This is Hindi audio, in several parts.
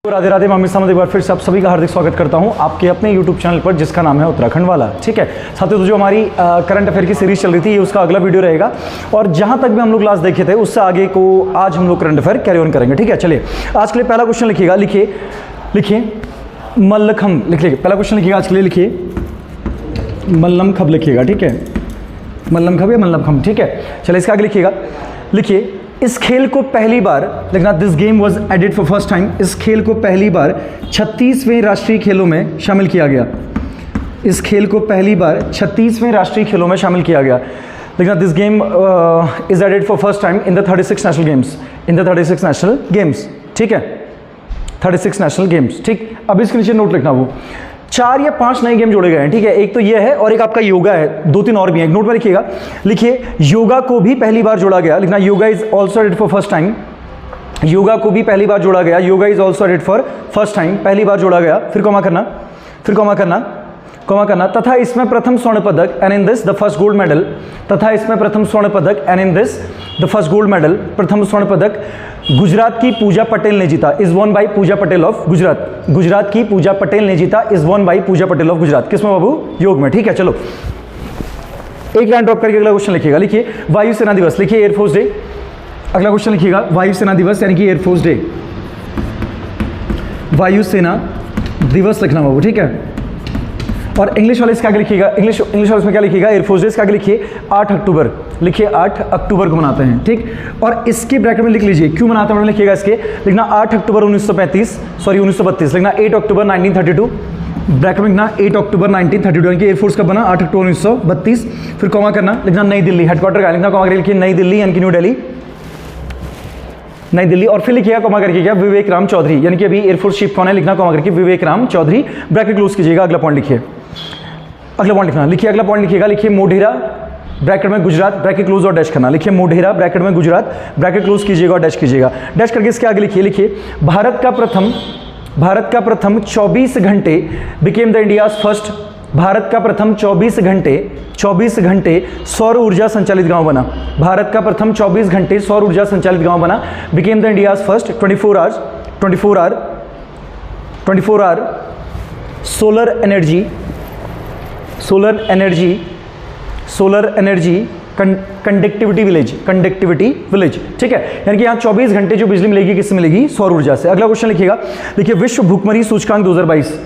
राधे राधे मामी सामने एक बार फिर से आप सभी का हार्दिक स्वागत करता हूं आपके अपने YouTube चैनल पर जिसका नाम है उत्तराखंड वाला। ठीक है साथियों, तो जो हमारी करंट अफेयर की सीरीज चल रही थी ये उसका अगला वीडियो रहेगा और जहां तक भी हम लोग क्लास देखे थे उससे आगे को आज हम लोग करंट अफेयर कैरी ऑन करेंगे। ठीक है, चलिए आज के लिए पहला क्वेश्चन लिखिएगा। लिखिए मल्लखंब लिख लीजिए। पहला क्वेश्चन लिखिएगा आज के लिए, लिखिए मल्लमखंब लिखिएगा। ठीक है, मल्लमखंब या मल्लमखंब। ठीक है, चलिए इसका आगे लिखिएगा। लिखिए इस खेल को पहली बार लिखना, this game was added for first time. इस खेल को पहली बार 36वें राष्ट्रीय खेलों में शामिल किया गया। इस खेल को पहली बार 36वें राष्ट्रीय खेलों में शामिल किया गया। लिखना this game is added for first time in the 36 national games. In the 36 national games. ठीक है, 36 नेशनल गेम्स। ठीक, अब इसके नीचे नोट लिखना, वो 4 या 5 नए गेम जोड़े गए हैं। ठीक है, एक तो ये है और एक आपका योगा है, 2-3 और भी हैं। नोट में लिखिएगा। लिखिए योगा को भी पहली बार जोड़ा गया। लिखना yoga is also added for first time. Yoga को भी पहली बार जोड़ा गया। Yoga is also added for first time, पहली बार जोड़ा गया। फिर कॉमा करना, फिर कॉमा करना तथा इसमें प्रथम स्वर्ण पदक and in this the first gold medal. तथा इसमें प्रथम स्वर्ण पदक and in this the first gold medal. प्रथम स्वर्ण पदक गुजरात की पूजा पटेल ने जीता। Is won by Puja Patel of Gujarat. Gujarat की पूजा पटेल ने जीता। Is won by Puja Patel of Gujarat. किसमें बाबू? योग में। ठीक है, चलो एक लाइन ड्रॉप करके अगला क्वेश्चन लिखिएगा। लिखिए वायुसेना दिवस। लिखिए एयरफोर्स डे। अगला क्वेश्चन लिखिएगा वायुसेना दिवस यानी कि एयरफोर्स डे। वायुसेना दिवस लिखना बाबू। ठीक है, और इंग्लिश वाले इसके आगे लिखिएगा। इंग्लिश वाले इसमें क्या लिखिएगा? Air force day. इसके आगे लिखिए 8 अक्टूबर। लिखिए 8 अक्टूबर को मनाते हैं। ठीक, और इसके ब्रैकेट में लिख लीजिए क्यों मनाते हैं, लिखिएगा इसके। लिखना 8 अक्टूबर 1932। लिखना 8 अक्टूबर 1932। ब्रैकेट में लिखना 8 अक्टूबर 1932 यानी कि एयरफोर्स कब बना? 8 अक्टूबर 1932। फिर कॉमा करना, लिखना नई दिल्ली हेडक्वार्टर का। लिखना कॉमा करके लिखिए नई दिल्ली यानी कि न्यू दिल्ली, नई दिल्ली। और फिर लिखिएगा कॉमा करके क्या? विवेक राम चौधरी यानी कि अभी एयरफोर्स चीफ कौन है? लिखना कॉमा करके विवेक राम चौधरी। ब्रैकेट क्लोज कीजिएगा। अगला पॉइंट लिखिए। अगला पॉइंट लिखना, लिखिए अगला पॉइंट लिखिएगा। लिखिए मोढेरा ब्रैकेट में गुजरात, ब्रैकेट क्लोज और डैश करना। लिखिए मोढेरा ब्रैकेट में गुजरात, ब्रैकेट क्लोज कीजिएगा और डैश कीजिएगा। डैश करके इसके आगे लिखिए। लिखिए भारत का प्रथम 24 घंटे became the India's first. Bharat का प्रथम 24 घंटे सौर ऊर्जा संचालित गांव बना। भारत का प्रथम 24 घंटे सौर ऊर्जा संचालित गांव बना। Became the India's first 24 hour solar energy conductivity village. ठीक है, यानी कि यहाँ 24 घंटे जो बिजली मिलेगी किससे मिलेगी? सौर ऊर्जा से। अगला क्वेश्चन लिखिएगा। लिखिए विश्व भूखमरी सूचकांक 2022।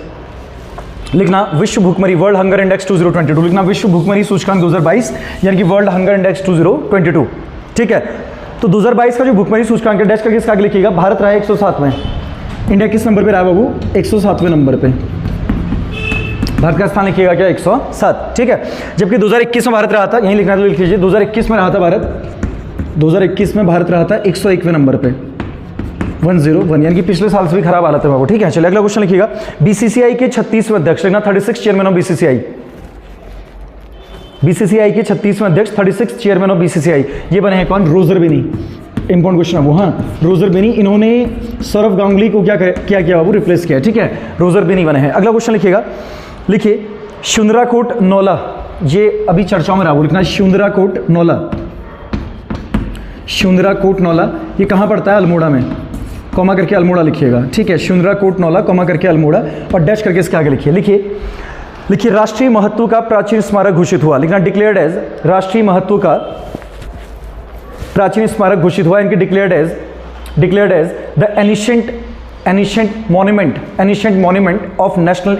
लिखना विश्व भूखमरी वर्ल्ड हंगर इंडेक्स 2022। लिखना विश्व भूखमरी सूचकांक 2022 यानी कि वर्ल्ड हंगर इंडेक्स 2022। ठीक है, तो 2022 का जो भूखमरी सूचकांक है, डैश करके इसका आगे लिखिएगा। भारत रहा है 107वें। इंडिया किस नंबर पे रहा बाबू? 107वें नंबर पे। भारत का स्थान लिखिएगा क्या? 107। ठीक है, जबकि 2021 में भारत रहा था, यहीं लिखना, तो लिख लीजिए 2021 में रहा था भारत। 2021 में भारत रहा था 101वें नंबर पे, 101, यानी कि पिछले साल से भी खराब हालत है बाबू। ठीक है, चलिए अगला क्वेश्चन लिखिएगा। बीसीसीआई के 36वें अध्यक्ष। लिखना 36 चेयरमैन ऑफ बीसीसीआई। बीसीसीआई के 36वें अध्यक्ष, 36 चेयरमैन ऑफ बीसीसीआई। ये बने हैं कौन? रोजर बेनी। इंपॉर्टेंट क्वेश्चन है वो। हाँ, रोजर बेनी। इन्होंने सौरव गांगुली को क्या किया बाबू? रिप्लेस किया। ठीक है, रोजर बेनी बने हैं। अगला क्वेश्चन लिखिएगा। लिखिए शुंदराकोट नौला, ये अभी चर्चाओं में रहा। लिखना शुंदराकोट नौला, ये कहाँ पड़ता है? अल्मोड़ा में। कॉमा करके अल्मोड़ा लिखिएगा। ठीक है, शुंदराकोट नौला कॉमा करके अल्मोड़ा और डैश करके इसके आगे लिखिए। लिखिए राष्ट्रीय महत्व का प्राचीन स्मारक घोषित हुआ। लिखना डिक्लेयर्ड एज, राष्ट्रीय महत्व का प्राचीन स्मारक घोषित हुआ, इनकी declared as the ancient monument of national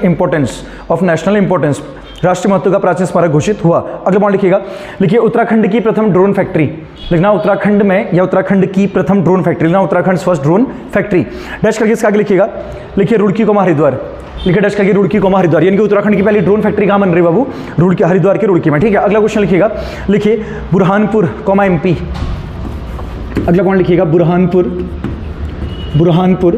importance. राष्ट्रीय महत्व का प्राचीन स्मारक घोषित हुआ। अगला पॉइंट लिखिएगा। लिखिए उत्तराखंड की प्रथम ड्रोन फैक्ट्री। लिखना उत्तराखंड में या उत्तराखंड की प्रथम ड्रोन फैक्ट्री। लिखना Uttarakhand first drone factory. Dash करके इसका आगे लिखिएगा। लिखिए रुड़की कोमा हरिद्वार। लिखिए डैश करके रुड़की कोमा हरिद्वार, यानी कि उत्तराखंड की पहली ड्रोन फैक्ट्री कहाँ बन रही बाबू? हरिद्वार के रुड़की में। ठीक है, अगला क्वेश्चन लिखिएगा। लिखिए बुरहानपुर कोमा एमपी। अगला पॉइंट लिखिएगा Burhanpur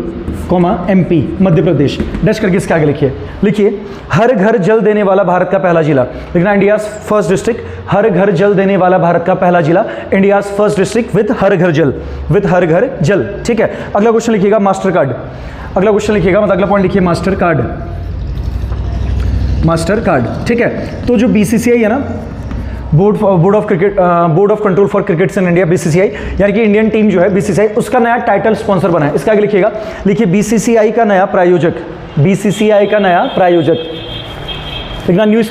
coma MP Madhya Pradesh. Dash करके इसके आगे लिखिए हर घर जल देने वाला भारत का पहला जिला। लिखना इंडियाज फर्स्ट डिस्ट्रिक्ट, हर घर जल देने वाला भारत का पहला जिला, India's first district with her घर जल। ठीक है, अगला क्वेश्चन लिखिएगा मास्टर कार्ड। अगला क्वेश्चन लिखिएगा, मतलब अगला पॉइंट लिखिए मास्टर कार्ड। ठीक है, तो जो बीसीसीआई है ना, board of control for cricket in India, BCCI, यानी कि इंडियन टीम जो है बीसीसीआई उसका नया टाइटल स्पॉन्सर बना है। इसका आगे लिखिएगा, लिखिए बीसीसीआई का नया प्रायोजक, बीसीसीआई का नया प्रायोजक, लिखना new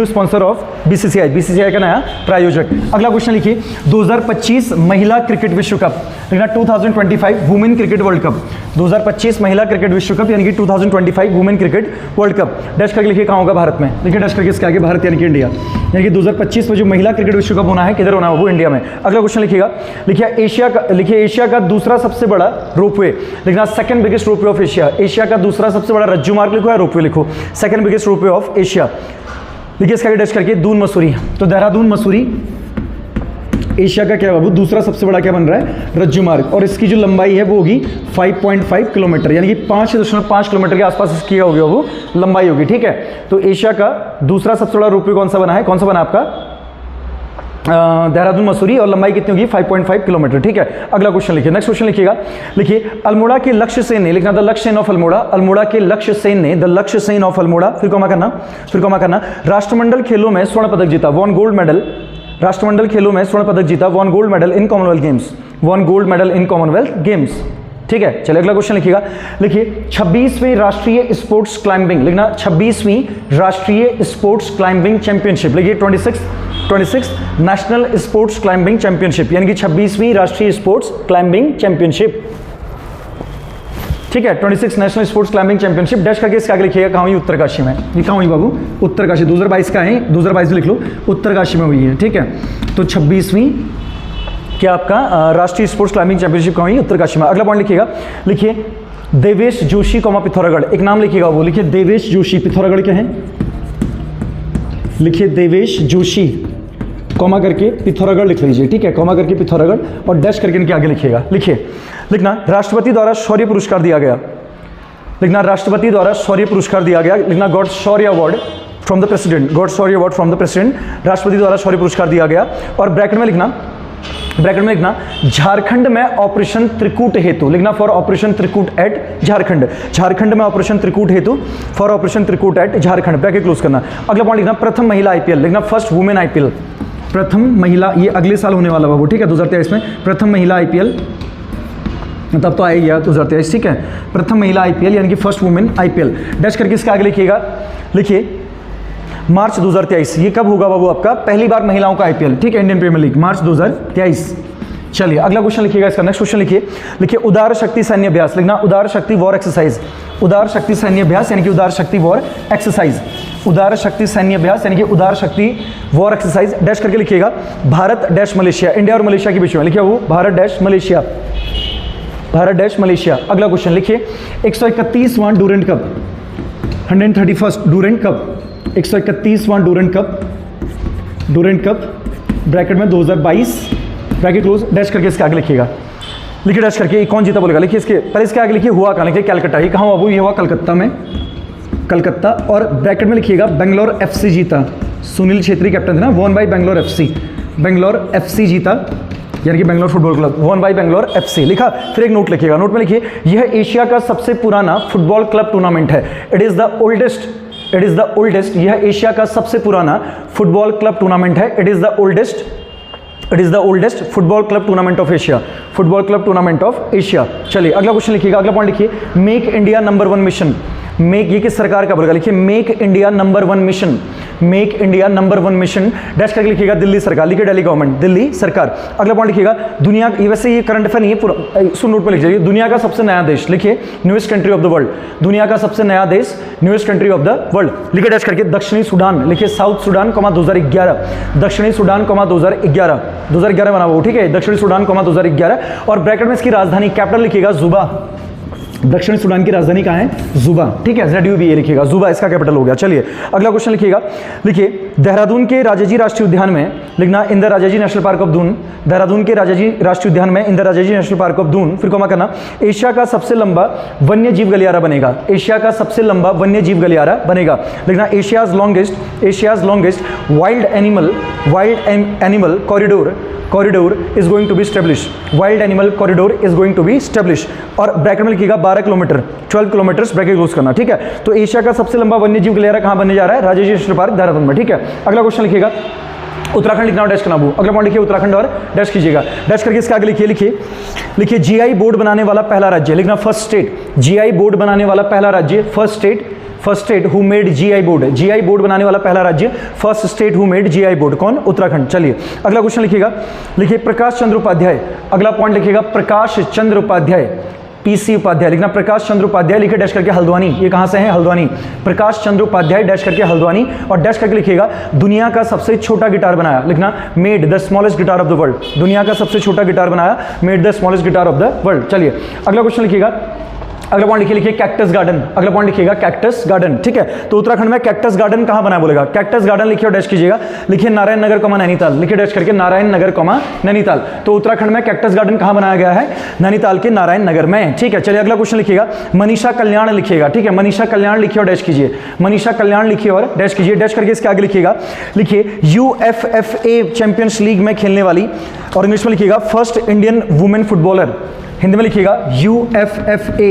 sponsor of BCCI, BCCI का नया प्रायोजक। अगला क्वेश्चन लिखिए 2025 महिला क्रिकेट विश्व कप, लिखना 2025 वुमेन क्रिकेट वर्ल्ड कप, 2025 महिला क्रिकेट विश्व कप यानी कि 2025 women cricket world cup. Dash करके लिखिए कहाँ होगा, भारत में। लिखिए डैश करके इसके आगे भारत यानी कि इंडिया, यानी कि 2025 में जो महिला क्रिकेट विश्व कप होना है किधर होना है, वो इंडिया में। अगला क्वेश्चन लिखिएगा, लिखिए एशिया का दूसरा सबसे बड़ा रोपवे, लिखना second biggest ropeway of Asia, Asia का दूसरा सबसे बड़ा रज्जू मार्ग लिखो या रोपवे लिखो, second biggest ropeway of Asia. लिखिए इसका डैश करके दून मसूरी, तो देहरादून मसूरी एशिया का क्या बाबू दूसरा सबसे बड़ा क्या बन रहा है, रज्जू मार्ग, और इसकी जो लंबाई है वो होगी 5.5 किलोमीटर, यानी कि 5.5 किलोमीटर के आसपास इसकी होगी वो लंबाई होगी। ठीक है, तो एशिया का दूसरा सबसे बड़ा रोपवे कौन सा बना है, कौन सा बना आपका देहरादून मसूरी, और लंबाई कितनी होगी 5.5 किलोमीटर। ठीक है, अगला क्वेश्चन लिखिए, नेक्स्ट क्वेश्चन लिखिएगा, लिखिए अल्मोड़ा के लक्ष्य सेन ने, लिखना द लक्ष्य सेन ऑफ अल्मोड़ा, अल्मोड़ा के लक्ष्य सेन ने, द लक्ष्य सेन ऑफ अल्मोड़ा, फिर कॉमा करना, राष्ट्रमंडल खेलों में स्वर्ण पदक जीता, वॉन गोल्ड मेडल, राष्ट्रमंडल खेलों में स्वर्ण पदक जीता, won gold medal in Commonwealth games, won gold medal in Commonwealth games. ठीक है, चलिए अगला क्वेश्चन लिखिएगा, लिखिए 26वीं राष्ट्रीय स्पोर्ट्स क्लाइंबिंग, लिखना 26वीं राष्ट्रीय स्पोर्ट्स क्लाइंबिंग चैंपियनशिप, लिखिए 26 नेशनल स्पोर्ट्स क्लाइंबिंग चैंपियनशिप, यानी कि 26वीं राष्ट्रीय स्पोर्ट्स क्लाइंबिंग चैंपियनशिप। ठीक है, 26 national sports climbing championship. Dash करके इसका आगे लिखिएगा कहाँ हुई, उत्तरकाशी में। ये कहाँ हुई बाबू, उत्तरकाशी, 2022 का है, 2022 लिख लो, उत्तरकाशी में हुई है। ठीक है, तो 26वीं क्या आपका राष्ट्रीय स्पोर्ट्स क्लाइंबिंग चैंपियनशिप कहाँ हुई, उत्तरकाशी में। अगला पॉइंट लिखिएगा, लिखिए देवेश जोशी पिथौरागढ़, एक नाम लिखिएगा वो, लिखिए देवेश जोशी, पिथौरागढ़ क्या है, लिखिए देवेश जोशी कॉमा करके पिथौरागढ़ लिख लीजिए। ठीक है, कॉमा करके पिथौरागढ़ और डैश करके इनके आगे लिखिएगा, लिखिए लिखना राष्ट्रपति द्वारा शौर्य पुरस्कार दिया गया, लिखना राष्ट्रपति द्वारा शौर्य पुरस्कार दिया गया, लिखना God Shaurya award from the president, God Shaurya award from the president, राष्ट्रपति द्वारा शौर्य पुरस्कार दिया गया। और ब्रैकेट में लिखना झारखंड में ऑपरेशन त्रिकूट हेतु, लिखना for operation Trikut at Jharkhand, Jharkhand में ऑपरेशन त्रिकूट हेतु, for operation Trikut at Jharkhand, bracket close करना। अगला पॉइंट लिखना प्रथम महिला आईपीएल, लिखना फर्स्ट वुमेन आईपीएल, प्रथम महिला, ये अगले साल होने वाला बाबू। ठीक है, 2023 में प्रथम महिला आईपीएल, तब तो आएगा 2023। ठीक है, प्रथम महिला आईपीएल यानी कि फर्स्ट वुमेन आईपीएल। डैश करके इसका आगे लिखिएगा, लिखिए मार्च 2023, ये कब होगा बाबू आपका, पहली बार महिलाओं का आईपीएल। ठीक है, इंडियन प्रीमियर लीग, मार्च 2023। चलिए अगला क्वेश्चन लिखिएगा, इसका नेक्स्ट क्वेश्चन लिखिए उदार शक्ति सैन्य अभ्यास, लिखना उदार शक्ति वॉर एक्सरसाइज, उदार शक्ति सैन्य अभ्यास यानी कि उदार शक्ति वॉर एक्सरसाइज, उदार शक्ति सैन्य अभ्यास यानी कि उदार शक्ति वॉर एक्सरसाइज। डैश करके लिखिएगा भारत डैश मलेशिया, इंडिया और मलेशिया के बीच में, लिखिए वो Bharat dash Malaysia, Bharat dash Malaysia. अगला क्वेश्चन लिखिए 131वां Durand cup, 131st Durand cup, 131वां डूरेंट कप ब्रैकेट में 2022 ब्रैकेट क्लोज। डैश करके इसके आगे लिखिएगा, लिखिए डैश करके कौन जीता बोलेगा, लिखिए इसके पहले इसके आगे लिखिए हुआ कहाँ, लिखिए कलकत्ता, ये कहाँ हुआ वो, ये हुआ कलकत्ता में, कलकत्ता। और ब्रैकेट में लिखिएगा बेंगलोर एफसी जीता, सुनील छेत्री कैप्टन थे ना, won by Bangalore FC, Bangalore FC जीता यानी कि Bangalore football club, won by Bangalore FC लिखा। फिर एक नोट लिखिएगा, नोट में लिखिए यह एशिया का सबसे पुराना फुटबॉल क्लब टूर्नामेंट है, इट इज द ओल्डेस्ट, यह एशिया का सबसे पुराना फुटबॉल क्लब टूर्नामेंट है, it is the oldest football club tournament of Asia, football club tournament of Asia. चलिए अगला क्वेश्चन लिखिएगा, अगला पॉइंट लिखिए make India number 1 mission, make, ये किस सरकार का बोलेगा, लिखिए make India number 1 mission, make India number 1 mission. Dash करके लिखिएगा दिल्ली सरकार, लिखिए दिल्ली गवर्नमेंट, दिल्ली सरकार। अगला पॉइंट लिखिएगा दुनिया, ये वैसे ये करंट अफेयर नहीं है पूरा, सुन नोट पे लिख लीजिए, दुनिया का सबसे नया देश, लिखिए newest country of the world, दुनिया का सबसे नया देश, newest country of the world, लिखिए डैश करके दक्षिणी सूडान, लिखिए साउथ सूडान 2011, दक्षिणी सूडान 2011 बना हुआ, ठीक है, दक्षिणी सूडान 2011। और ब्रैकेट में इसकी राजधानी कैपिटल लिखिएगा जुबा, दक्षिण सूडान की राजधानी कहाँ है, जुबा, ठीक है, ZUBA लिखिएगा, जुबा इसका कैपिटल हो गया। चलिए अगला क्वेश्चन लिखिएगा, लिखिए देहरादून के राजाजी राष्ट्रीय उद्यान में, लिखना in the Rajaji national park of Doon, Dehradun के राजाजी राष्ट्रीय उद्यान में in the Rajaji national park of Doon, फिर कॉमा करना एशिया का सबसे लंबा वन्य जीव गलियारा बनेगा, एशिया का सबसे लंबा वन्य जीव गलियारा बनेगा, लिखना Asia's longest wild animal corridor is going to be establish, wild animal corridor is going to be establish. और ब्रैकेट में लिखिएगा 12 किलोमीटर, 12 किलोमीटर ब्रैकेट क्लोज करना, ठीक है। तो एशिया का सबसे लंबा वन्य जीव गलियारा कहाँ बनने जा रहा है, राजाजी नेशनल पार्क देहरादून में, ठीक है। अगला क्वेश्चन लिखिएगा उत्तराखंड लिखना और डैश करना। अगला पॉइंट लिखिए उत्तराखंड और डैश कीजिएगा। डैश करके इसके आगे लिखिए जीआई बोर्ड बनाने वाला पहला राज्य, लिखना फर्स्ट स्टेट। जीआई बोर्ड बनाने वाला पहला राज्य, first state who made GI board. GI board बनाने वाला पहला राज्य, first state who made GI board, कौन? उत्तराखंड। चलिए अगला क्वेश्चन लिखिएगा, लिखिए प्रकाश चंद्र उपाध्याय। अगला पॉइंट लिखिएगा प्रकाश चंद्र उपाध्याय, पीसी उपाध्याय, लिखना प्रकाश चंद्र उपाध्याय, लिखे डैश करके हल्द्वानी। ये कहां से है? हल्द्वानी। प्रकाश चंद्र उपाध्याय डैश करके हल्द्वानी, और डैश करके लिखिएगा दुनिया का सबसे छोटा गिटार बनाया, लिखना made the smallest guitar of the world. दुनिया का सबसे छोटा गिटार बनाया, made the smallest guitar of the world. चलिए अगला क्वेश्चन लिखिएगा, अगला पॉइंट लिखिए कैक्टस गार्डन। अगला पॉइंट लिखिएगा कैक्टस गार्डन, ठीक है। तो उत्तराखंड में कैक्टस गार्डन कहां बना बोलेगा? कैक्टस गार्डन लिखिए और डैश कीजिएगा, लिखिए नारायण नगर कॉमा नैनीताल, लिखिए डैश करके नारायण नगर कॉमा नैनीताल। तो उत्तराखंड में कैक्टस गार्डन कहां बनाया गया है? नैनीताल के नारायण नगर में, ठीक है। चलिए अगला क्वेश्चन लिखिएगा मनीषा कल्याण लिखिएगा, ठीक है। मनीषा कल्याण लिखिए और डैश कीजिए, मनीषा कल्याण लिखिए और डैश कीजिए। डैश करके इसके आगे लिखिएगा, लिखिए यूएफएफए चैंपियंस लीग में खेलने वाली, और इंग्लिश में लिखिएगा first Indian women footballer. Hindi में लिखिएगा यूएफएफए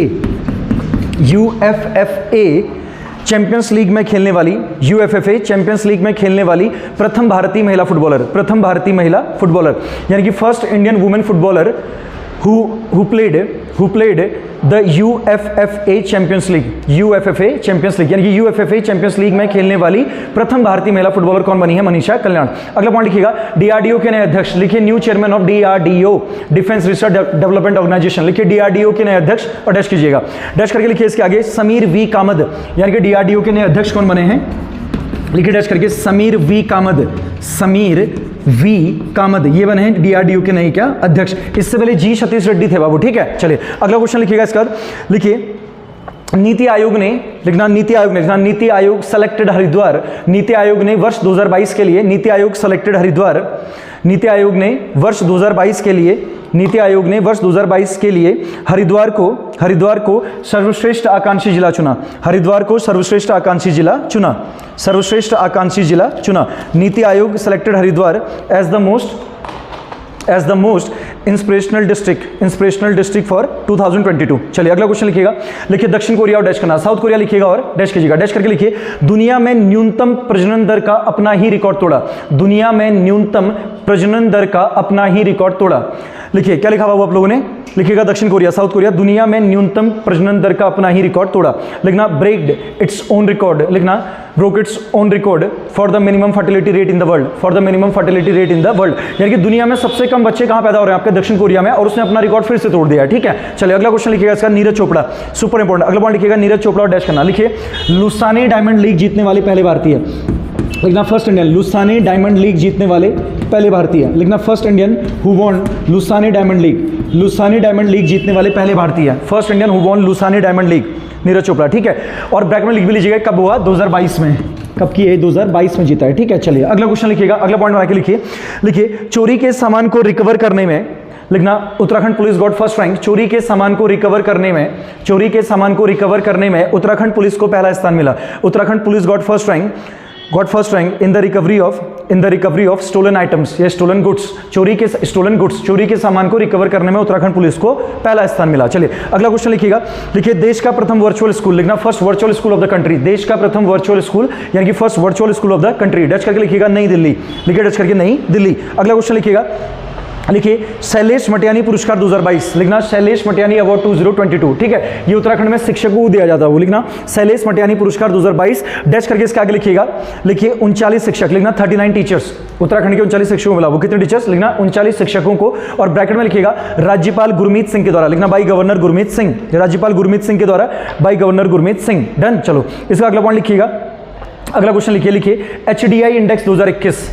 चैंपियंस लीग में खेलने वाली, यूएफएफए चैंपियंस लीग में खेलने वाली प्रथम भारतीय महिला फुटबॉलर, प्रथम भारतीय महिला फुटबॉलर, यानी कि first Indian women footballer who played the UFFA champions league, UFFA champions league, यानी कि UFFA चैंपियंस लीग में खेलने वाली प्रथम भारतीय महिला फुटबॉलर कौन बनी है? मनीषा कल्याण। अगला पॉइंट लिखिएगा डीआरडीओ के नए अध्यक्ष, लिखिए new chairman of DRDO, defence research development organisation, लिखिए डीआरडीओ के नए अध्यक्ष और डैश कीजिएगा। डैश करके लिखिए इसके आगे समीर वी कामत, यानी कि डीआरडीओ के नए अध्यक्ष कौन बने हैं? लिखिए डैश करके समीर वी कामत, समीर वी कामत, ये बने हैं डीआरडीओ के नए क्या? अध्यक्ष। इससे पहले जी सतीश रेड्डी थे बाबू, ठीक है। चलिए अगला क्वेश्चन लिखिएगा इसका, लिखिए नीति आयोग ने, लिखना नीति आयोग ने, लिखना नीति आयोग सेलेक्टेड हरिद्वार। नीति आयोग ने वर्ष 2022 के लिए, नीति आयोग सेलेक्टेड हरिद्वार, नीति आयोग ने वर्ष 2022 के लिए, नीति आयोग ने वर्ष 2022 के लिए हरिद्वार को सर्वश्रेष्ठ आकांक्षी जिला चुना। हरिद्वार को सर्वश्रेष्ठ आकांक्षी जिला चुना, सर्वश्रेष्ठ आकांक्षी जिला चुना। NITI Aayog selected Haridwar as the most inspirational district for 2022। चलिए अगला क्वेश्चन लिखिएगा, लिखिए दक्षिण कोरिया और डैश करना, साउथ कोरिया लिखिएगा और डैश कीजिएगा। डैश करके लिखिए दुनिया में न्यूनतम प्रजनन दर का अपना ही रिकॉर्ड तोड़ा। दुनिया में न्यूनतम प्रजनन दर का अपना ही रिकॉर्ड तोड़ा। लिखिए क्या लिखा हुआ आप लोगों ने? लिखिएगा दक्षिण कोरिया, साउथ कोरिया दुनिया में न्यूनतम प्रजनन दर का अपना ही रिकॉर्ड तोड़ा। लिखना ब्रेक्ड इट्स ओन रिकॉर्ड, लिखना broke its own record for the minimum fertility rate in the world, for the minimum fertility rate in the world, यानी कि दुनिया में सबसे कम बच्चे कहां पैदा हो रहे हैं? आपके दक्षिण कोरिया में, और उसने अपना रिकॉर्ड फिर से तोड़ दिया है, ठीक है। चलिए अगला क्वेश्चन लिखिएगा इसका नीरज चोपड़ा, सुपर इंपॉर्टेंट। अगला पॉइंट लिखिएगा नीरज चोपड़ा और डैश करना। लिखिए लुसाने डायमंड लीग जीतने वाले पहले भारतीय, लिखना first Indian, Lausanne diamond league जीतने वाले पहले भारतीय, लिखना first Indian who won Lausanne diamond league, Lausanne diamond league जीतने वाले पहले भारतीय, first Indian who won Lausanne diamond league, Neeraj Chopra, ठीक है। और ब्रैकेट में लिख भी लीजिएगा कब हुआ? 2022 में, कब की है? 2022 में जीता है, ठीक है। चलिए अगला क्वेश्चन लिखिएगा, अगला पॉइंट बना के लिखिए चोरी के सामान को रिकवर करने में, लिखना Uttarakhand police got first rank. चोरी के सामान को रिकवर करने में, चोरी के सामान को रिकवर करने में उत्तराखंड पुलिस को पहला स्थान मिला। Uttarakhand police got first rank in the recovery of stolen items या स्टोलन गुड्स। चोरी के सामान को रिकवर करने में उत्तराखंड पुलिस को पहला स्थान मिला। चलिए अगला क्वेश्चन लिखिएगा, लिखिए देश का प्रथम वर्चुअल स्कूल, लिखना first virtual school of the country, देश का प्रथम वर्चुअल स्कूल यानी कि first virtual school of the country. Dutch करके लिखिएगा नई दिल्ली, लिखिए डच करके नई दिल्ली। अगला क्वेश्चन लिखिएगा, लिखिए शैलेश मटियानी पुरस्कार 2022, लिखना शैलेश मटियानी अवार्ड 2022, ठीक है। ये उत्तराखंड में शिक्षकों को दिया जाता है, वो लिखना शैलेश मटियानी पुरस्कार 2022। डैश करके इसके आगे लिखिएगा, लिखिए 39 शिक्षक, लिखना 39 टीचर्स, उत्तराखंड के 39 शिक्षकों को मिला। वो कितने टीचर्स? लिखना 39 शिक्षकों को, और ब्रैकेट में लिखिएगा राज्यपाल गुरमीत सिंह के द्वारा, लिखना बाई गवर्नर गुरमीत सिंह, राज्यपाल गुरमीत सिंह के द्वारा, by governor Gurmeet Singh. Done. चलो इसका अगला पॉइंट लिखिएगा, अगला क्वेश्चन लिखिए HDI इंडेक्स 2021,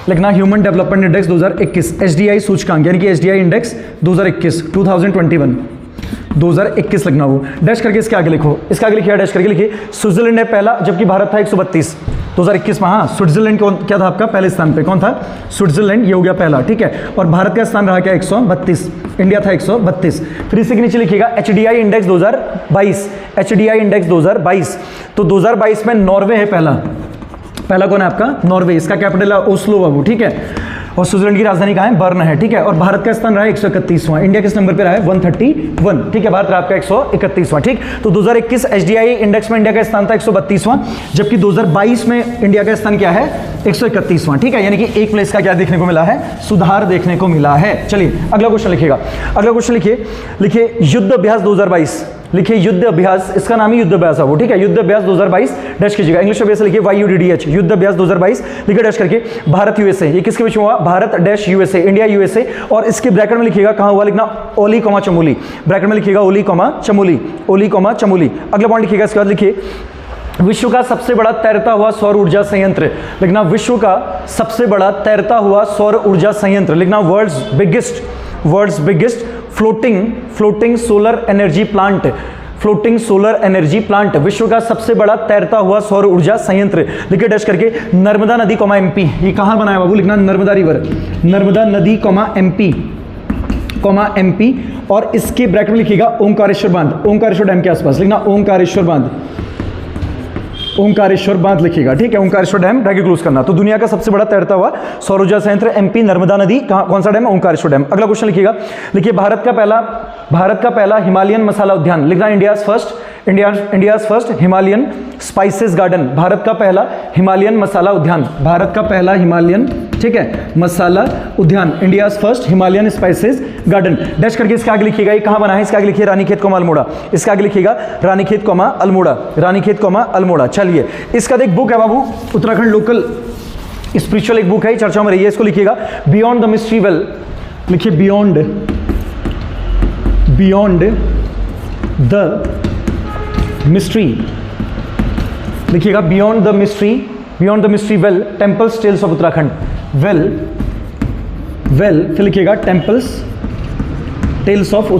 लिखना ह्यूमन डेवलपमेंट इंडेक्स 2021, HDI सूचकांक यानी कि HDI इंडेक्स 2021 2021 लिखना। वो डैश करके इसके आगे लिखो, इसके आगे लिखिए डैश करके लिखिए स्विट्जरलैंड है पहला, जबकि भारत था 132 2021 में। हाँ स्विट्जरलैंड क्या था आपका पहले स्थान पे? कौन था? स्विट्जरलैंड, ये हो गया पहला, ठीक है। और भारत का स्थान रहा क्या? 132, इंडिया था 132। फिर इसी के नीचे लिखिएगा HDI इंडेक्स 2022, HDI इंडेक्स 2022। तो 2022 में नॉर्वे है पहला कौन है आपका? नॉर्वे, इसका कैपिटल है ओस्लो बाबू, ठीक है। और स्विट्जरलैंड की राजधानी कहाँ है? बर्न है, ठीक है। और भारत का स्थान रहा है 131वां। इंडिया किस नंबर पे रहा है? 131, ठीक है। भारत रहा आपका 131वां, ठीक। तो 2021 एचडीआई इंडेक्स में इंडिया का स्थान था 132वां, जबकि 2022 में इंडिया का स्थान क्या है? 131वां, ठीक है। यानी कि एक प्लेस का क्या देखने को मिला है? सुधार देखने को मिला है। चलिए अगला क्वेश्चन लिखिएगा। अगला क्वेश्चन लिखिए युद्ध अभ्यास 2022, लिखिए युद्ध अभ्यास, इसका नाम ही युद्ध अभ्यास है वो, ठीक है। युद्ध अभ्यास 2022 डैश कीजिएगा। इंग्लिश में लिखिए YUDDH, युद्ध अभ्यास 2022 लिखिए डैश करके। भारत यूएसए, ये किसके बीच में हुआ? Bharat dash USA, India USA. और इसके ब्रैकेट में लिखिएगा कहां हुआ? लिखना ओली कॉमा चमोली, ब्रैकेट में लिखिएगा ओली कॉमा चमोली, ओली कॉमा चमोली। अगला पॉइंट लिखिएगा। इसके बाद लिखिए विश्व का सबसे बड़ा तैरता हुआ सौर ऊर्जा संयंत्र, लिखना विश्व का सबसे बड़ा तैरता हुआ सौर ऊर्जा संयंत्र, लिखना world's biggest floating solar energy plant, floating solar energy plant, विश्व का सबसे बड़ा तैरता हुआ सौर ऊर्जा संयंत्र, लिखिए डैश करके नर्मदा नदी कॉमा एमपी। ये कहां बनाया बाबू? लिखना नर्मदा रिवर, नर्मदा नदी कॉमा एमपी। और इसके ब्रैकेट में लिखिएगा ओंकारेश्वर बांध, ओंकारेश्वर डैम के आसपास, लिखना ओंकारेश्वर बांध लिखिएगा, ठीक है। ओंकारेश्वर डैम ब्रैकेट क्लोज करना। तो दुनिया का सबसे बड़ा तैरता हुआ सौर ऊर्जा संयंत्र एमपी, नर्मदा नदी, कौन सा डैम? ओंकारेश्वर डैम। अगला क्वेश्चन लिखिएगा। लिखिए भारत का पहला हिमालयन मसाला उद्यान, लिखना India's first Himalayan spices garden, Bharat का पहला हिमालयन मसाला उद्यान, भारत का पहला हिमालयन, ठीक है, मसाला उद्यान, India's first Himalayan spices garden dash करके। इसके आगे लिखिएगा ये कहां बना है? इसके आगे लिखिए रानीखेत कॉमा अल्मोड़ा, इसके आगे लिखिएगा रानीखेत कॉमा अल्मोड़ा। चलिए इसका एक बुक है बाबू, उत्तराखंड लोकल स्पिरिचुअल एक बुक है, चर्चा में रही है। इसको लिखिएगा बियॉन्ड द मिस्ट्री वेल, लिखिए बियॉन्ड द मिस्ट्री, लिखिएगा beyond the mystery veil temples tales of Uttarakhand, veil फिर लिखिएगा टेम्पल्स टेल्स ऑफ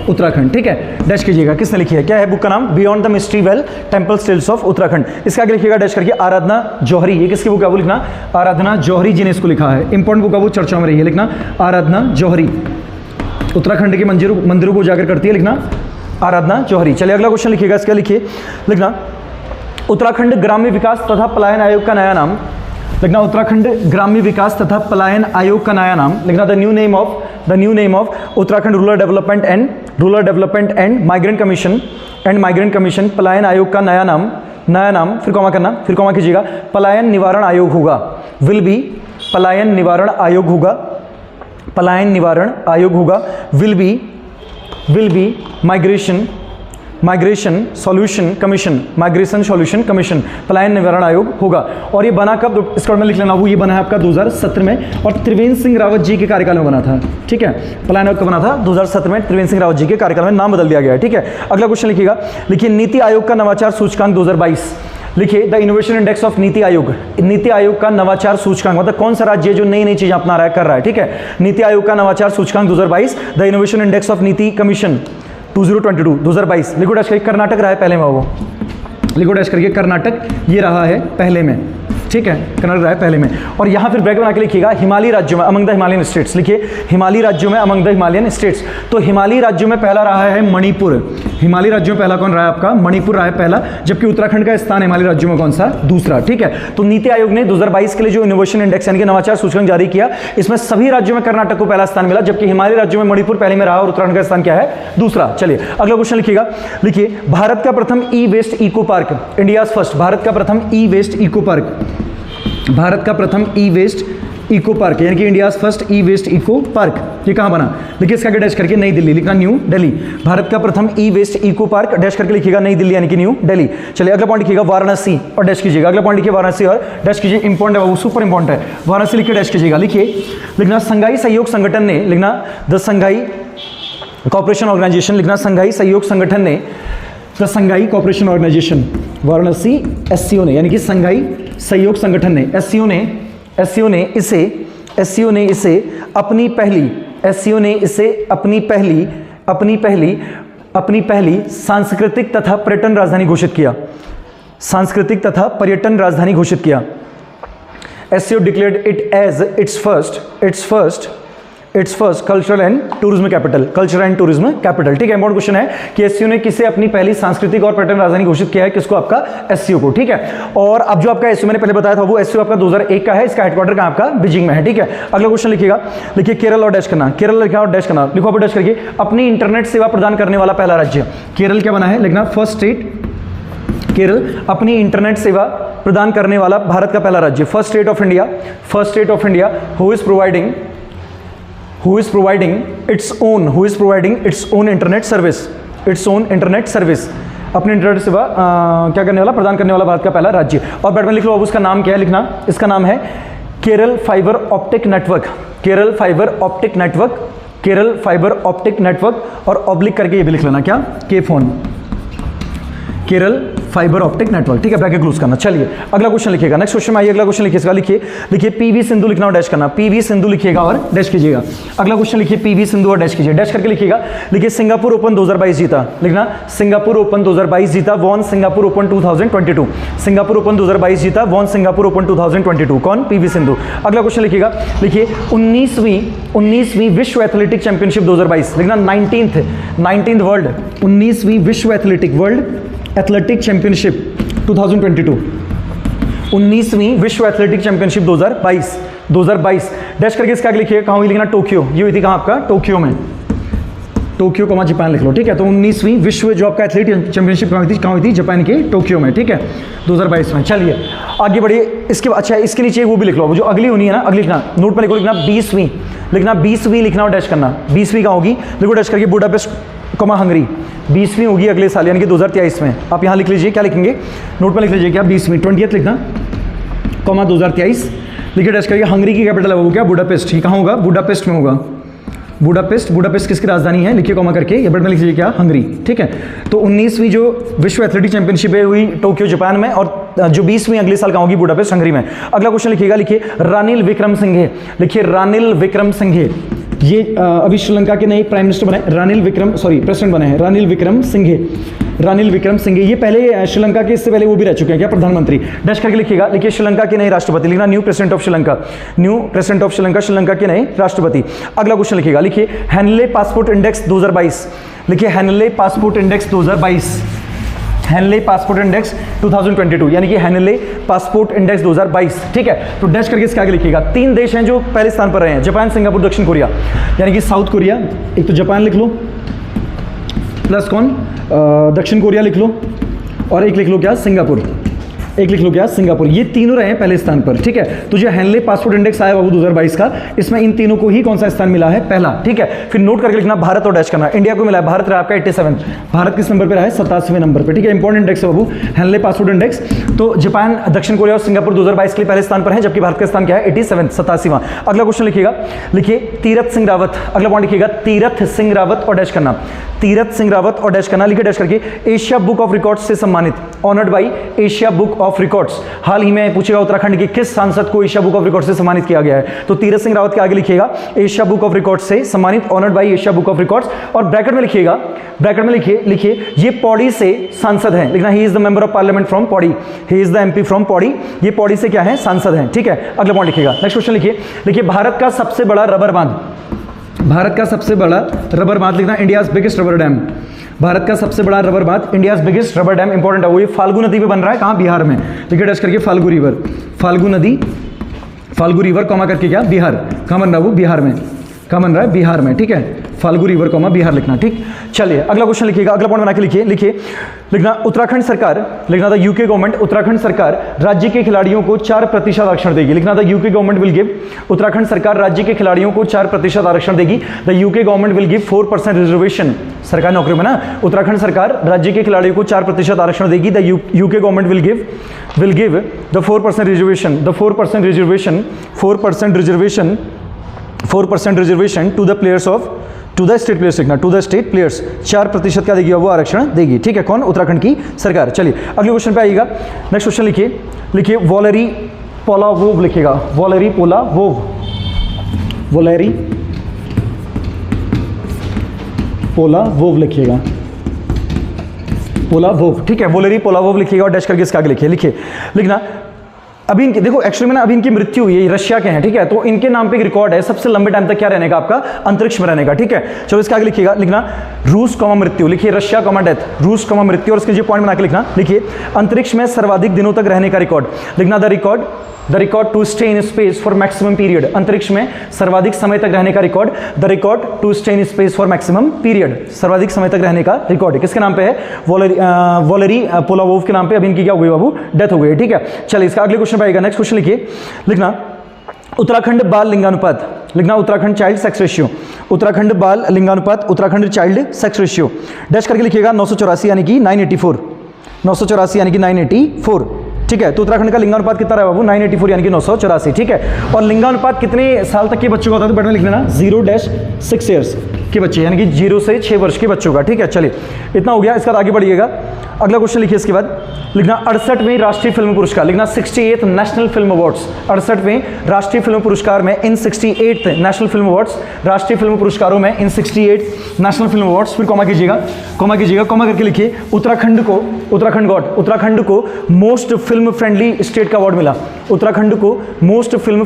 उत्तराखंड, ठीक है। डैश कीजिएगा, किसने लिखी है? क्या है बुक का नाम? Beyond the mystery veil temples tales of Uttarakhand. इसका आगे लिखिएगा डैश करके आराधना जौहरी, ये किसकी बुक है? वो लिखना आराधना जौहरी जी ने इसको लिखा है, इंपॉर्टेंट बुक है वो, चर्चा में रही है, लिखना आराधना जौहरी, उत्तराखंड के मंदिरों को उजागर करती है, लिखना आराधना जौहरी। चलिए अगला क्वेश्चन लिखिएगा। इसका लिखिए, लिखना उत्तराखंड ग्राम्य विकास तथा पलायन आयोग का नया नाम, लिखना उत्तराखंड ग्राम्य विकास तथा पलायन आयोग का नया नाम, लिखना the new name of Uttarakhand rural development and migrant commission, पलायन आयोग का नया नाम, फिर कॉमा करना, फिर कॉमा कीजिएगा, पलायन निवारण आयोग होगा, विल बी पलायन निवारण आयोग होगा, will be migration solution commission, पलायन निवारण आयोग होगा। और ये बना कब? इसका में लिख लेना, वो ये बना है आपका 2017 में, और त्रिवेंद्र सिंह रावत जी के कार्यकाल में बना था, ठीक है। पलायन आयोग कब बना था? 2017 में, त्रिवेंद्र सिंह रावत जी के कार्यकाल में, नाम बदल दिया गया है, ठीक है। अगला क्वेश्चन लिखिएगा। लिखिए नीति आयोग का नवाचार सूचकांक 2022, लिखिए the innovation index of NITI Aayog का नवाचार सूचकांक, मतलब कौन सा राज्य जो नई चीजें अपना रहा है, कर रहा है, ठीक है। नीति आयोग का नवाचार सूचकांक 2022, द इनोवेशन इंडेक्स ऑफ नीति कमीशन 2022, लिखो डैश करके कर्नाटक रहा है पहले में, वो लिखो डैश करके कर्नाटक ये रहा है पहले में, ठीक है, कर्नाटक रहा है पहले में। और यहाँ फिर ब्रैकेट बना के लिखिएगा हिमालयी राज्यों में अमंग द हिमालयन स्टेट्स, लिखिए हिमालयी राज्यों में अमंग द हिमालयन स्टेट्स। तो हिमालयी राज्यों में पहला रहा है मणिपुर, हिमालयी राज्यों में पहला कौन रहा है आपका? मणिपुर रहा है पहला, जबकि उत्तराखंड का स्थान हिमालयी राज्यों में कौन सा? दूसरा, ठीक है। तो नीति आयोग ने 2022 के लिए जो इनोवेशन इंडेक्स यानी कि नवाचार सूचकांक जारी किया, इसमें सभी राज्यों में कर्नाटक को पहला स्थान मिला, जबकि हिमालयी राज्यों में मणिपुर पहले में रहा और उत्तराखंड का स्थान क्या है? दूसरा। चलिए अगला क्वेश्चन लिखिएगा। लिखिए भारत का प्रथम e waste eco park, India's first, Bharat का प्रथम e waste eco park, Bharat का प्रथम ई वेस्ट इको पार्क यानी कि India's first e waste eco park, ये कहां बना? देखिए इसका डैश करके नई दिल्ली, लिखना न्यू दिल्ली। भारत का प्रथम e waste eco park dash करके लिखिएगा नई दिल्ली यानी कि न्यू दिल्ली। चलिए अगला पॉइंट लिखिएगा वाराणसी और डैश कीजिएगा। अगला पॉइंट लिखिए वाराणसी और डैश कीजिए, इंपॉर्टेंट है वो, सुपर इंपॉर्टेंट है। वाराणसी लिखिए डैश कीजिएगा। लिखिए लिखना संघाई सहयोग संगठन ने, लिखना द संघाई कॉर्पोरेशन ऑर्गेनाइजेशन, लिखना संघाई सहयोग संगठन ने, the Shanghai corporation organisation Varanasi SCO ने, यानी कि संघाई सहयोग संगठन ने, एससीओ ने इसे अपनी पहली सांस्कृतिक तथा पर्यटन राजधानी घोषित किया। SCO declared it as its its first cultural and tourism capital, culture and tourism capital. ठीक है, इंपॉर्टेंट क्वेश्चन है कि एससीओ ने किसे अपनी पहली सांस्कृतिक और पर्यटन राजधानी घोषित किया है, किसको, आपका एससीओ को। ठीक है, और अब जो आपका एससीओ मैंने पहले बताया था वो एससीओ आपका 2001 का है, इसका हेडक्वार्टर कहां आपका बीजिंग में है। ठीक है, अगला क्वेश्चन लिखिएगा, लिखिए केरल और डैश करना, केरल लिखा और डैश करना, लिखो आप डैश करके, अपनी इंटरनेट सेवा प्रदान करने वाला पहला राज्य। केरल क्या बना है, लिखना फर्स्ट स्टेट, केरल अपनी इंटरनेट सेवा प्रदान करने वाला भारत का पहला राज्य। First state of India, first state of India who is providing its own internet service, अपनी इंटरनेट सेवा क्या करने वाला, प्रदान करने वाला भारत का पहला राज्य। और बैट में लिख लो अब उसका नाम क्या है, लिखना इसका नाम है Kerala fibre optic network, Kerala fibre optic network, Kerala fibre optic network, और ऑब्लिक करके ये भी लिख लेना क्या, के phone, Kerala fibre optic network. ठीक है, ब्रैकेट क्लोज करना। चलिए अगला क्वेश्चन लिखिएगा, नेक्स्ट क्वेश्चन में आइए, अगला क्वेश्चन लिखिएगा, लिखिए पीवी सिंधु लिखना और डैश करना, पीवी सिंधु लिखिएगा और डैश कीजिएगा। अगला क्वेश्चन लिखिए पीवी सिंधु और डैश कीजिए, डैश करके लिखिएगा, लिखिए सिंगापुर ओपन 2022 जीता, लिखना सिंगापुर ओपन 2022 जीता, won Singapore open 2022, Singapore open 2022 जीता, वॉन सिंगापुर ओपन 2022, कौन, पीवी सिंधु। अगला क्वेश्चन लिखिएगा, लिखिए 19वीं विश्व एथलेटिक चैंपियनशिप 2022, लिखना 19th वर्ल्ड, 19वीं विश्व एथलेटिक चैंपियनशिप 2022, 19वीं विश्व एथलेटिक चैंपियनशिप 2022 डैश करके इसका आगे लिखिए, कहाँ हुई, लिखना टोक्यो, ये हुई थी कहाँ आपका, टोक्यो में, टोक्यो को जापान लिख लो। ठीक है, तो 19वीं विश्व जो आपका एथलेटिक चैंपियनशिप कहाँ हुई थी, जापान के टोक्यो में। ठीक है, 2022 में। चलिए आगे बढ़िए, इसके अच्छा इसके नीचे वो भी लिख लो, जो अगली होनी है ना, अगली लिखना, नोट पर लिखो, लिखना 20वीं, लिखना 20वीं लिखना और डैश करना, 20वीं कहाँ होगी, लिखो डैश करके बुडापेस्ट हंगरी, 20वीं होगी अगले साल यानी कि 2023 में। आप यहाँ लिख लीजिए, क्या लिखेंगे, नोट पर लिख लीजिए क्या, 20वीं 20th लिखना, 2023 लिखिए डैश करिए। हंगरी की कैपिटल है वो क्या, बुडापेस्ट, ये कहाँ होगा, बुडापेस्ट में होगा, बुडापेस्ट किसकी राजधानी है, लिखिए कॉमा करके, ये बट में लिख लीजिए क्या, हंगरी। ठीक है, तो 19वीं जो विश्व एथलेटिक चैंपियनशिप है हुई टोक्यो जापान में, और जो 20वीं अगले साल कहाँ होगी, बुडापेस्ट हंगरी में। अगला क्वेश्चन लिखिएगा, लिखिए रानिल विक्रमसिंघे, लिखिए रानिल विक्रमसिंघे, ये अभी श्रीलंका के नए प्राइम मिनिस्टर बने, प्रेसिडेंट बने हैं रानिल विक्रमसिंघे, ये पहले श्रीलंका के, इससे पहले वो भी रह चुके हैं क्या, प्रधानमंत्री। डैश करके लिखिएगा, लिखिए श्रीलंका के नए राष्ट्रपति, लिखना new president of Sri Lanka, Sri Lanka के नए राष्ट्रपति। अगला क्वेश्चन लिखिएगा, लिखिए हैनले पासपोर्ट इंडेक्स 2022, लिखिए Henle passport index 2022, Henle passport index 2022 यानी कि हैनले पासपोर्ट इंडेक्स 2022। ठीक है, तो डैश करके इसके आगे लिखिएगा, 3 देश हैं जो पहले स्थान पर रहे हैं, जापान, सिंगापुर, दक्षिण कोरिया, यानी कि साउथ कोरिया, एक तो जापान लिख लो, प्लस कौन, दक्षिण कोरिया लिख लो, और एक लिख लो क्या, सिंगापुर, ये तीनों रहे हैं पहले स्थान पर। ठीक है, तो जो हैनले पासपोर्ट इंडेक्स आया बाबू 2022 का, इसमें इन तीनों को ही कौन सा स्थान मिला है, पहला। ठीक है, फिर नोट करके लिखना भारत और डैश करना, इंडिया को मिला है, भारत रहा आपका 87, भारत किस नंबर पे रहा है, 87वें नंबर पे। ठीक है, इंपॉर्टेंट इंडेक्स है बाबू हैनले पासपोर्ट इंडेक्स। तो जापान, दक्षिण कोरिया और सिंगापुर 2022 के लिए पहले स्थान पर है, जबकि भारत का स्थान क्या है, 87वां। अगला क्वेश्चन लिखिएगा, लिखिए तीरथ सिंह रावत, अगला पॉइंट लिखिएगा तीरथ सिंह रावत और डैश करना, तीरथ सिंह रावत और डैश करना, लिखिए डैश करके, एशिया बुक ऑफ रिकॉर्ड्स से सम्मानित, honoured by Asia book of records. हाल ही में पूछेगा उत्तराखंड के किस सांसद को एशिया बुक ऑफ रिकॉर्ड्स से सम्मानित किया गया है, तो तीरथ सिंह रावत के आगे लिखिएगा एशिया बुक ऑफ रिकॉर्ड्स से सम्मानित, honoured by Asia book of records, और ब्रैकेट में लिखिएगा, लिखिए ये पौड़ी से सांसद हैं, लिखना he is the member of parliament from Pauri, he is the MP from Pauri, ये पौड़ी से क्या है, सांसद हैं। ठीक है, अगला पॉइंट लिखिएगा, नेक्स्ट क्वेश्चन लिखिए भारत का सबसे बड़ा रबर बांध, लिखना India's biggest rubber dam, Bharat का सबसे बड़ा रबर बांध, India's biggest rubber dam, important है वो, ये फाल्गु नदी पे बन रहा है, कहाँ, बिहार में। लिखिए डैश करके फाल्गु रिवर कॉमा करके क्या, बिहार, कहाँ बन रहा है वो, बिहार में, कहाँ बन रहा है, बिहार में। ठीक है, फाल्गु रिवर कॉमा बिहार लिखना। ठीक, चलिए अगला क्वेश्चन लिखिएगा, अगला पॉइंट बना के लिखिए लिखना उत्तराखंड सरकार, लिखना था यूके गवर्नमेंट, उत्तराखंड सरकार राज्य के खिलाड़ियों को 4% आरक्षण देगी, लिखना था UK government will give, Uttarakhand सरकार राज्य के खिलाड़ियों को 4% आरक्षण देगी, the UK government will give 4% reservation, सरकारी नौकरियों में ना, उत्तराखंड सरकार राज्य के खिलाड़ियों को 4% आरक्षण देगी, the UK government will give the 4% reservation, 4% reservation to the state players, लिखना टू द स्टेट प्लेयर्स, 4% क्या देगी वो आरक्षण देगी। ठीक है, कौन, उत्तराखंड की सरकार। चलिए अगले क्वेश्चन पे आइएगा, नेक्स्ट क्वेश्चन लिखिए वॉलेरी पोलावोव, लिखिएगा वॉलेरी पोलावोव लिखिएगा, पोलावोव। ठीक है, वॉलेरी पोलावोव लिखिएगा और डैश करके इसके आगे लिखना अभी इनकी देखो एक्चुअली में ना अभी इनकी मृत्यु हुई है, रशिया के हैं, ठीक है। तो इनके नाम पे एक रिकॉर्ड है सबसे लंबे टाइम तक क्या रहने का, आपका अंतरिक्ष में रहने का, ठीक है। चलो इसके आगे लिखिएगा, लिखना रूस कॉमा मृत्यु, लिखिए रशिया कॉमा डेथ, रूस कॉमा मृत्यु, और इसके जो पॉइंट बना के लिखना, लिखिए अंतरिक्ष में सर्वाधिक दिनों तक रहने का रिकॉर्ड, लिखना the record to stay in space for maximum period, अंतरिक्ष में सर्वाधिक समय तक रहने का record, the record to stay in space for maximum period, सर्वाधिक समय तक रहने का रिकॉर्ड है। किसके नाम पे है, वोलेरी पोलावोव के नाम पे। अभी इनकी क्या हो गई बाबू, डेथ हो गई, ठीक है। चलिए इसका अगले क्वेश्चन पे आएगा, नेक्स्ट क्वेश्चन लिखिए, लिखना उत्तराखंड बाल लिंगानुपात, लिखना Uttarakhand child sex ratio, Uttarakhand बाल लिंगानुपात, Uttarakhand child sex ratio, dash करके लिखिएगा 984 यानी कि 984, 984 यानी कि 984, ठीक है। तो उत्तराखंड का लिंगानुपात कितना रहा बाबू, 984 यानी कि 984, ठीक है। और लिंगानुपात कितने साल तक के बच्चों का होता है, तो बटन लिख लेना 0-6 ईयर्स के बच्चे, यानी कि 0 से 6 वर्ष के बच्चों का, ठीक है। चलिए इतना हो गया, इसके बाद आगे बढ़िएगा, अगला क्वेश्चन लिखिए इसके बाद, लिखना 68वें राष्ट्रीय फिल्म पुरस्कार, लिखना 68th नेशनल फिल्म अवार्ड्स, 68वें राष्ट्रीय फिल्म पुरस्कार में इन 68th नेशनल फिल्म अवार्ड्स, राष्ट्रीय फिल्म पुरस्कारों में इन 68 नेशनल फिल्म अवार्ड्स, फिर कॉमा कीजिएगा, कॉमा करके लिखिए उत्तराखंड को मोस्ट फिल्म फ्रेंडली स्टेट का अवार्ड मिला, उत्तराखंड को मोस्ट फिल्म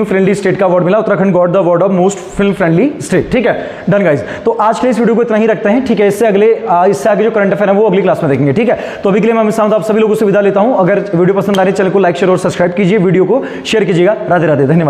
फ्रेंडली स्टेट का अवार्ड मिला, Uttarakhand got the award of most film friendly state, ठीक है। डन गाइज, तो आज के इस वीडियो को इतना ही रखते हैं, ठीक है। इससे आगे जो करंट अफेयर है वो अगली क्लास में देखेंगे, ठीक है। तो अभी के लिए मैं आप सभी लोगों से विदा लेता हूं। अगर वीडियो पसंद आ रही है चैनल को लाइक शेयर और सब्सक्राइब कीजिए, वीडियो को शेयर कीजिएगा। राधे राधे, धन्यवाद।